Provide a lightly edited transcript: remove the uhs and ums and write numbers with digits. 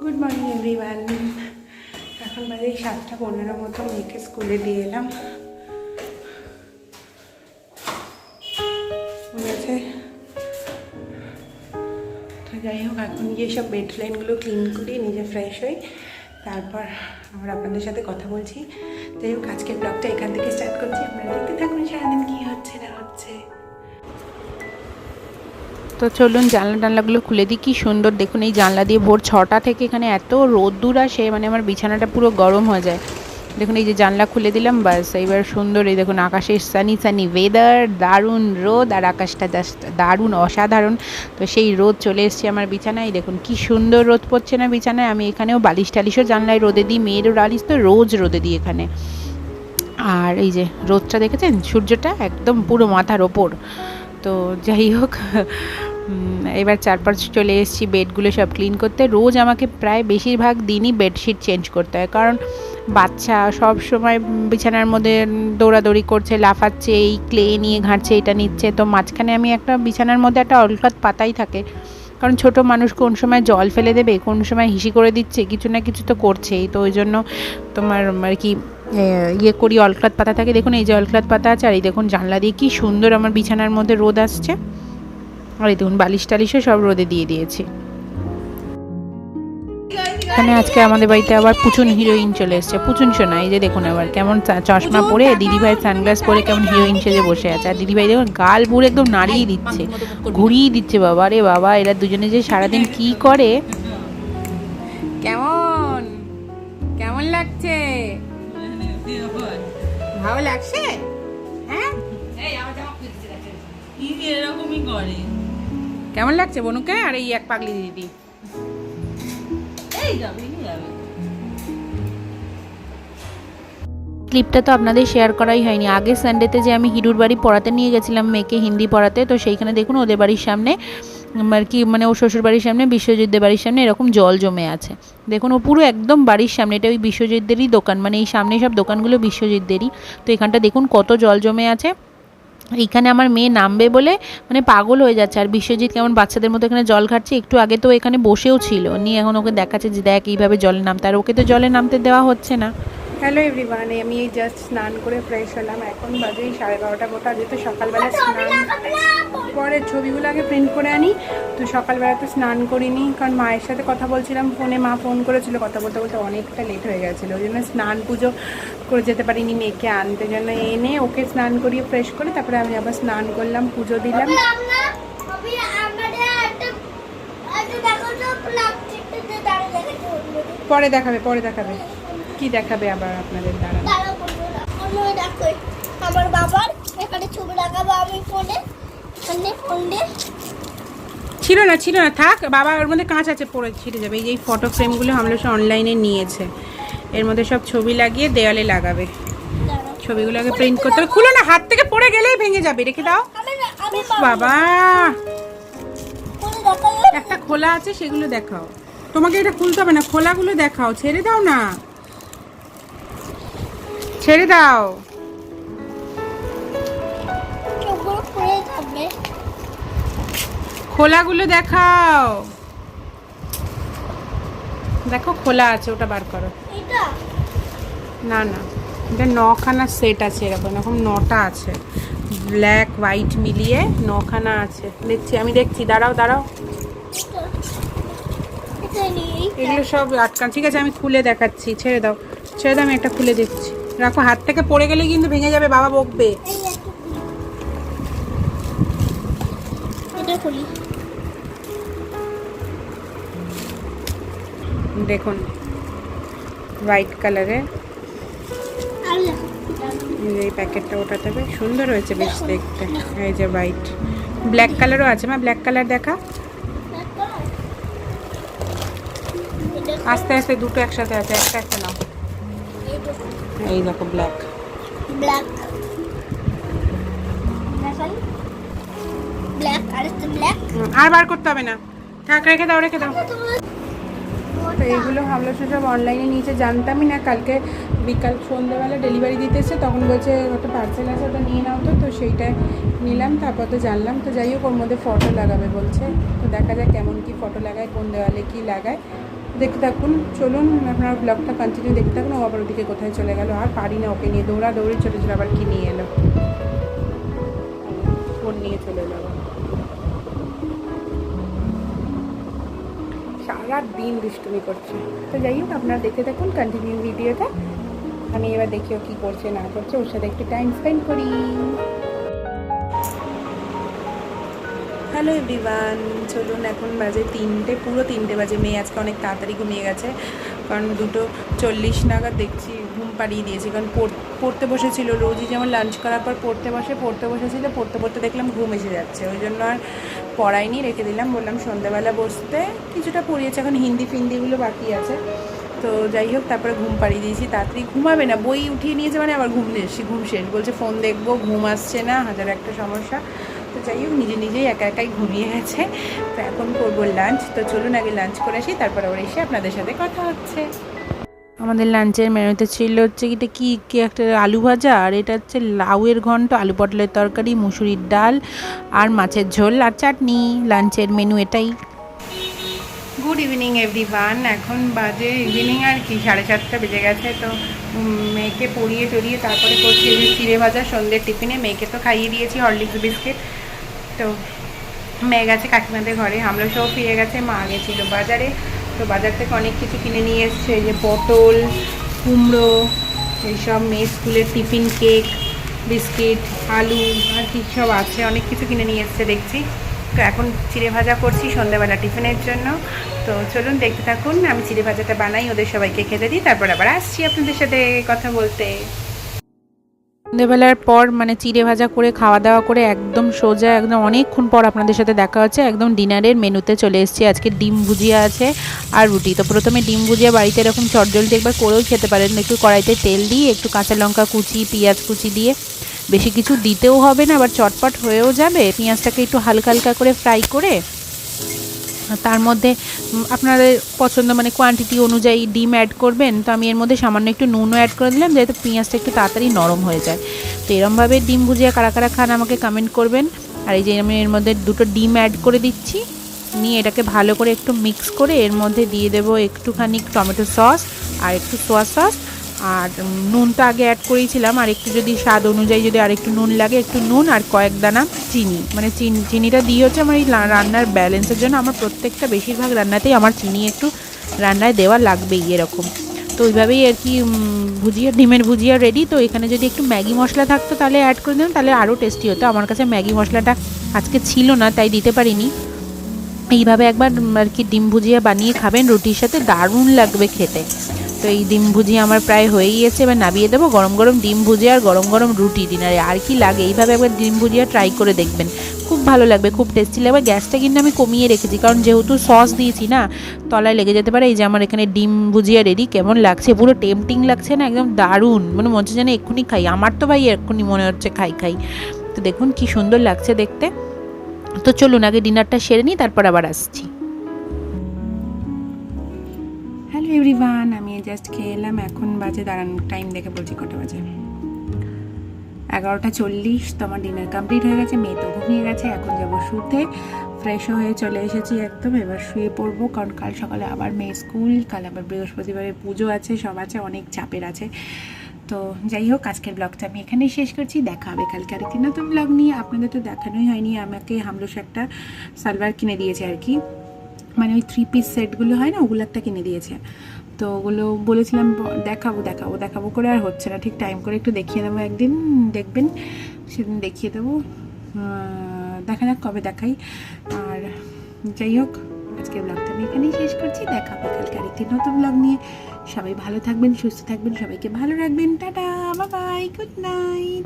Good morning everyone. এখন বাজে 7:15 মতো, মেয়েকে স্কুলে দিয়ে এলাম। আছে তো যাই হোক, এখন গিয়ে সব বেড লাইনগুলো ক্লিন করি, নিজে ফ্রেশ হই, তারপর আমরা আপনাদের সাথে কথা বলছি। যাই হোক, আজকের ব্লগটা এখান থেকে স্টার্ট করছি। আপনারা দেখতে থাকুন সারাদিন কী হচ্ছে না হচ্ছে। তো চলুন জানলা টানলাগুলো খুলে দিই। কি সুন্দর দেখুন, এই জানলা দিয়ে ভোর 6টা থেকে এখানে এত রোদ্দুর আসে, মানে আমার বিছানাটা পুরো গরম হয়ে যায়। দেখুন এই যে জানলা খুলে দিলাম, বাস এইবার সুন্দর। এই দেখুন আকাশের সানি সানি ওয়েদার, দারুণ রোদ, আর আকাশটা জাস্ট দারুণ অসাধারণ। তো সেই রোদ চলে এসছে আমার বিছানায়। দেখুন কি সুন্দর রোদ পড়ছে না বিছানায়। আমি এখানেও বালিশ টালিশও জানলায় রোদে দিই, মেয়েরও বালিশ তো রোজ রোদে দিই এখানে। আর এই যে রোদটা দেখেছেন, সূর্যটা একদম পুরো মাথার ওপর। তো যাই হোক, এবার চারপাশ চলে এসেছি বেডগুলো সব ক্লিন করতে। রোজ আমাকে প্রায় বেশিরভাগ দিনই বেডশিট চেঞ্জ করতে হয়, কারণ বাচ্চা সব সময় বিছানার মধ্যে দৌড়াদৌড়ি করছে, লাফাচ্ছে, এই ক্লে নিয়ে ঘাঁটছে, এটা নিচ্ছে। তো মাঝখানে আমি একটা বিছানার মধ্যে একটা অলকাত পাতাই থাকে, কারণ ছোট মানুষ কোন সময় জল ফেলে দেবে, কোন সময় হিসি করে দিচ্ছে, কিছু না কিছু তো করছেই। তো ওই জন্য তোমার আর কি ইয়ে করি, অলক্লাত পাতা থাকে। দেখুন এই যে অলক্লাত পাতা আছে, আর এই দেখুন জানলা দিয়ে কি সুন্দর আমার বিছানার মধ্যে রোদ আসছে। আর এই দেখুন বালিশ টালিশও সব রোদে দিয়ে দিয়েছি। এখানে আজকে আমাদের বাড়িতে আবার পুচুন হিরোইন চলে এসছে, পুচুন সোনা। এই যে দেখুন আবার কেমন চশমা পরে, দিদিভাই সানগ্লাস পরে কেমন হিরোইন সেজে বসে আছে। আর দিদিভাই দেখুন গাল পুরো একদম নাড়িয়ে দিচ্ছে, ঘুরিয়ে দিচ্ছে। বাবা রে বাবা, এরা দুজনে যে সারাদিন কি করে। কেমন কেমন লাগছে? ভালো লাগছে? হ্যাঁ, এরকমই করে। কেমন লাগছে বনুকে? আর এই এক পাগলি দিদি। ক্লিপটা তো আপনাদের শেয়ার করাই হয়নি। আগের সানডেতে যে আমি হিরুর বাড়ি পড়াতে নিয়ে গেছিলাম মেয়েকে, হিন্দি পড়াতে, তো সেইখানে দেখুন ওদের বাড়ির সামনে আর কি, মানে ও শ্বশুর বাড়ির সামনে, বিশ্বজিৎদের বাড়ির সামনে এরকম জল জমে আছে। দেখুন ও পুরো একদম বাড়ির সামনে, এটা ওই বিশ্বজিৎদেরই দোকান, মানে এই সামনে সব দোকানগুলো বিশ্বজিৎদেরই। তো এখানটা দেখুন কত জল জমে আছে। এইখানে আমার মেয়ে নামবে বলে মানে পাগল হয়ে যাচ্ছে। আর বিশ্বজিৎ কেমন বাচ্চাদের মতো এখানে জল ঘাটছে। একটু আগে তো এখানে বসেও ছিল, নিয়ে এখন ওকে দেখাচ্ছে যে দেখ এইভাবে জলে নামতে, আর ওকে তো জলে নামতে দেওয়া হচ্ছে না। হ্যালো এভরিওয়ান, আমি এই জাস্ট স্নান করে ফ্রেশ হলাম। এখন বাজে 12:30 মতো। যেহেতু সকালবেলা স্নান, পরে ছবিগুলো আগে প্রিন্ট করে আনি, তো সকালবেলা তো স্নান করিনি, কারণ মায়ের সাথে কথা বলছিলাম ফোনে, মা ফোন করেছিল, কথা বলতে বলতে অনেকটা লেট হয়ে গেছিলো। ওই জন্য স্নান পুজো করে যেতে পারিনি মেয়েকে আনতে, জন্য এনে ওকে স্নান করিয়ে ফ্রেশ করে তারপরে আমি আবার স্নান করলাম, পুজো দিলাম। পরে দেখাবে, পরে দেখাবে। কি দেখাবে আবার আপনাদের? দ্বারা আমার বাবার এখানে ছবি লাগাবো আমি ফোনে, ফোনে ছিল না, ছিল না, থাক বাবা, ওর মধ্যে কাঁচ আছে, পরে ছিঁড়ে যাবে। এই যে ফটো ফ্রেমগুলো আমরা সব অনলাইনে নিয়েছে, এর মধ্যে সব ছবি লাগিয়ে দেওয়ালে লাগাবে। ছবিগুলো আগে প্রিন্ট করতে হবে। খুলো না, হাত থেকে পড়ে গেলেই ভেঙে যাবে, রেখে দাও। বাবা একটা খোলা আছে, সেগুলো দেখাও। তোমাকে এটা খুলতে হবে না, খোলাগুলো দেখাও। ছেড়ে দাও না, ছেড়ে দাও। খোলাগুলো দেখাও, দেখো খোলা আছে, ওটা বার করো। না না, এটা 9খানা সেট আছে, এরকম এরকম 9টা আছে, ব্ল্যাক হোয়াইট মিলিয়ে 9খানা আছে। দেখছি, আমি দেখছি, দাঁড়াও দাঁড়াও। এগুলো সব আটকান, ঠিক আছে আমি খুলে দেখাচ্ছি। ছেড়ে দাও, ছেড়ে দাও, আমি একটা খুলে দেখছি। রাখো, হাত থেকে পড়ে গেলে কিন্তু ভেঙে যাবে, বাবা বকবে। দেখুন হোয়াইট কালারের এই প্যাকেটটা ওঠাতে হবে, সুন্দর হয়েছে বেশ দেখতে। এই যে হোয়াইট, ব্ল্যাক কালারও আছে। মা ব্ল্যাক কালার দেখা, আস্তে আস্তে দুটো একসাথে আছে, একটা একটা নাও। এই দেখো ব্ল্যাক, ব্ল্যাক ব্ল্যাক আর ব্ল্যাক। আর বার করতে হবে না, থাক, রেখে দাও রেখে দাও। তো এইগুলো ভাবলো সব অনলাইনে নিয়েছে, জানতামই না। কালকে বিকাল সন্ধ্যাবেলা ডেলিভারি দিতে এসে তখন বলছে ওটা পার্সেল আছে, ওটা নিয়ে নাও। তো সেইটা নিলাম, তারপর তো জানলাম। তো যাই হোক, ওর মধ্যে ফটো লাগাবে বলছে। তো দেখা যাক কেমন কি ফটো লাগায়, কোন দেওয়ালে কি লাগায়। দেখতে থাকুন, চলুন আপনারা ব্লগটা কন্টিনিউ দেখতে থাকুন। ও আবার ওদিকে কোথায় চলে গেল, আর পারি না ওকে নিয়ে, দৌড়াদৌড়ি ছোটো ছোটো আবার কি নিয়ে এলো, ফোন নিয়ে চলে এলো। সারা দিন দুষ্টুমি করছে। তো যাই হোক, আপনারা দেখতে থাকুন কন্টিনিউ ভিডিওটা। আমি এবার দেখি ও কী করছে না করছে, ওর সাথে একটু টাইম স্পেন্ড করি। হ্যালো এভরিওয়ান, চলুন এখন বাজে 3টে, পুরো 3টে বাজে। মেয়ে আজকে অনেক তাড়াতাড়ি ঘুমিয়ে গেছে, কারণ 2:40 নাগাদ দেখছি ঘুম পাড়িয়ে দিয়েছি। কারণ পড়তে বসেছিল, রোজই যেমন লাঞ্চ করার পর পড়তে বসেছিল, পড়তে দেখলাম ঘুম এসে যাচ্ছে। ওই জন্য আর পড়াইনি, রেখে দিলাম। বললাম সন্ধ্যাবেলা বসতে, কিছুটা পড়িয়েছে, এখন হিন্দি ফিন্দিগুলো বাকি আছে। তো যাই হোক, তারপরে ঘুম পাড়িয়ে দিয়েছি। তাড়াতাড়ি ঘুমাবে না, বই উঠিয়ে নিয়েছে মানে আবার ঘুম শেষ। বলছে ফোন দেখবো, ঘুম আসছে না, হাজার একটা সমস্যা। তো যাই হোক, নিজেই একাই ঘুমিয়ে গেছে। তো এখন করবো লাঞ্চ। তো চলুন আগে লাঞ্চ করে আসি, তারপর আবার এসে আপনাদের সাথে কথা হচ্ছে। আমাদের লাঞ্চের মেনুতে ছিল হচ্ছে এটা কি একটা আলু ভাজা, আর এটা হচ্ছে লাউয়ের ঘন্ট, আলু পটলের তরকারি, মুসুরির ডাল, আর মাছের ঝোল আর চাটনি। লাঞ্চের মেনু এটাই। Good evening everyone. এখন বাজে ইভিনিং আর কি 4:30 বেজে গেছে। তো মেয়েকে পরিয়ে টরিয়ে তারপরে করছি এই যে চিড়ে ভাজা সন্ধ্যের টিফিনে। মেয়েকে তো খাইয়ে দিয়েছি হরলিক্স বিস্কিট। তো মেয়ে গেছে কাকিমাদের ঘরে, আমরা সব ফিরে গেছে। মা গেছিলো বাজারে। তো বাজার থেকে অনেক কিছু কিনে নিয়ে এসছে, এই যে পটল, কুমড়ো, এইসব মেয়ে স্কুলের টিফিন, কেক, বিস্কিট, আলু আর কি সব আছে, অনেক কিছু কিনে নিয়ে এসছে দেখছি। তো এখন চিড়ে ভাজা করছি সন্ধ্যাবেলা টিফিনের জন্য। তো চলুন দেখতে থাকুন, আমি চিড়ে ভাজাটা বানাই, ওদের সবাইকে খেতে দিই, তারপর আবার আসছি আপনাদের সাথে কথা বলতে। সন্ধ্যেবেলার পর মানে চিড়ে ভাজা করে খাওয়া দাওয়া করে একদম সোজা, একদম অনেকক্ষণ পর আপনাদের সাথে দেখা হচ্ছে। একদম ডিনারের মেনুতে চলে এসেছি। আজকে ডিম ভুজিয়া আছে আর রুটি। তো প্রথমে ডিম ভুজিয়া বাড়িতে এরকম চটজলদি একবার করেও খেতে পারেন। একটু কড়াইতে তেল দিয়ে, একটু কাঁচা লঙ্কা কুচি, পেঁয়াজ কুচি দিয়ে, বেশি কিছু দিতেও হবে না, আবার চটপট হয়েও যাবে। পেঁয়াজটাকে একটু হালকা হালকা করে ফ্রাই করে তার মধ্যে আপনাদের পছন্দ মানে কোয়ান্টিটি অনুযায়ী ডিম অ্যাড করবেন। তো আমি এর মধ্যে সামান্য একটু নুনও অ্যাড করে দিলাম, যাতে পেঁয়াজটা একটু তাড়াতাড়ি নরম হয়ে যায়। তো এরমভাবে ডিম ভুজিয়া কারা কারা খান আমাকে কমেন্ট করবেন। আর এই যে আমি এর মধ্যে 2টো ডিম অ্যাড করে দিচ্ছি, নিয়ে এটাকে ভালো করে একটু মিক্স করে এর মধ্যে দিয়ে দেবো একটুখানি টমেটো সস আর একটু সোয়া সস। আর নুনটা আগে অ্যাড করেছিলাম, আর একটু যদি স্বাদ অনুযায়ী যদি আর একটু নুন লাগে, একটু নুন আর কয়েক দানা চিনি। মানে চিনিটা দিয়ে হচ্ছে আমার এই রান্নার ব্যালেন্সের জন্য। আমার প্রত্যেকটা বেশিরভাগ রান্নাতেই আমার চিনি একটু রান্নায় দেওয়া লাগবেই এরকম। তো ওইভাবেই আর কি ডিমের ভুজিয়া রেডি। তো এখানে যদি একটু ম্যাগি মশলা থাকতো তাহলে অ্যাড করে দিলাম, তাহলে আরও টেস্টি হতো। আমার কাছে ম্যাগি মশলাটা আজকে ছিল না, তাই দিতে পারিনি। এইভাবে একবার আর কি ডিম ভুজিয়া বানিয়ে খাবেন রুটির সাথে, দারুণ লাগবে খেতে। তো এই ডিম ভুজিয়া আমার প্রায় হয়েই গেছে, এবার নামিয়ে দেবো। গরম গরম ডিম ভুজিয়া আর গরম গরম রুটি ডিনারে, আর কি লাগে। এইভাবে একবার ডিম ভুজিয়া ট্রাই করে দেখবেন, খুব ভালো লাগবে, খুব টেস্টি লাগবে। গ্যাসটা কিন্তু আমি কমিয়ে রেখেছি, কারণ যেহেতু সস দিয়েছি না, তলায় লেগে যেতে পারে। এই যে আমার এখানে ডিম ভুজিয়া রেডি। কেমন লাগছে, পুরো টেম্পটিং লাগছে না, একদম দারুণ। মানে মনে হচ্ছে যেন এক্ষুনি খাই। আমার তো ভাই এক্ষুনি মনে হচ্ছে খাই। তো দেখুন কি সুন্দর লাগছে দেখতে। তো চলুন আগে ডিনারটা সেরে নিই, তারপর আবার আসছি। হ্যালো এভরিওয়ান, আমি জাস্ট খেয়ে এলাম। এখন বাজে, দাঁড়ান টাইম দেখে বলছি কটা বাজে, 11:40। তো আমার ডিনার কমপ্লিট হয়ে গেছে, মেয়ে তো ঘুমিয়ে গেছে। এখন যাবো শুতে, ফ্রেশও হয়ে চলে এসেছি একদম। এবার শুয়ে পড়বো, কারণ কাল সকালে আবার মেয়ে স্কুল, কাল আবার বৃহস্পতিবারের পুজো আছে, সব আছে, অনেক চাপের আছে। তো যাই হোক, আজকের ব্লগটা আমি এখানেই শেষ করছি। দেখা হবে কালকে আরেকটি নতুন ব্লগ নিয়ে। আপনাদের তো দেখানোই হয়নি, আমাকে হামলোস একটা সালোয়ার কিনে দিয়েছে আর কি, মানে ওই 3 পিস সেটগুলো হয় না, ওগুলো একটা কিনে দিয়েছে। তো ওগুলো বলেছিলাম দেখাবো করে আর হচ্ছে না। ঠিক টাইম করে একটু দেখিয়ে দেবো, একদিন দেখবেন, সেদিন দেখিয়ে দেবো। দেখা যাক কবে দেখাই। আর যাই হোক, আজকের ব্লগটা আমি এখানেই শেষ করছি। দেখা হবে কালকে আরেকটি নতুন ব্লগ নিয়ে। সবাই ভালো থাকবেন, সুস্থ থাকবেন, সবাইকে ভালো রাখবেন। Tata, bye bye, good night.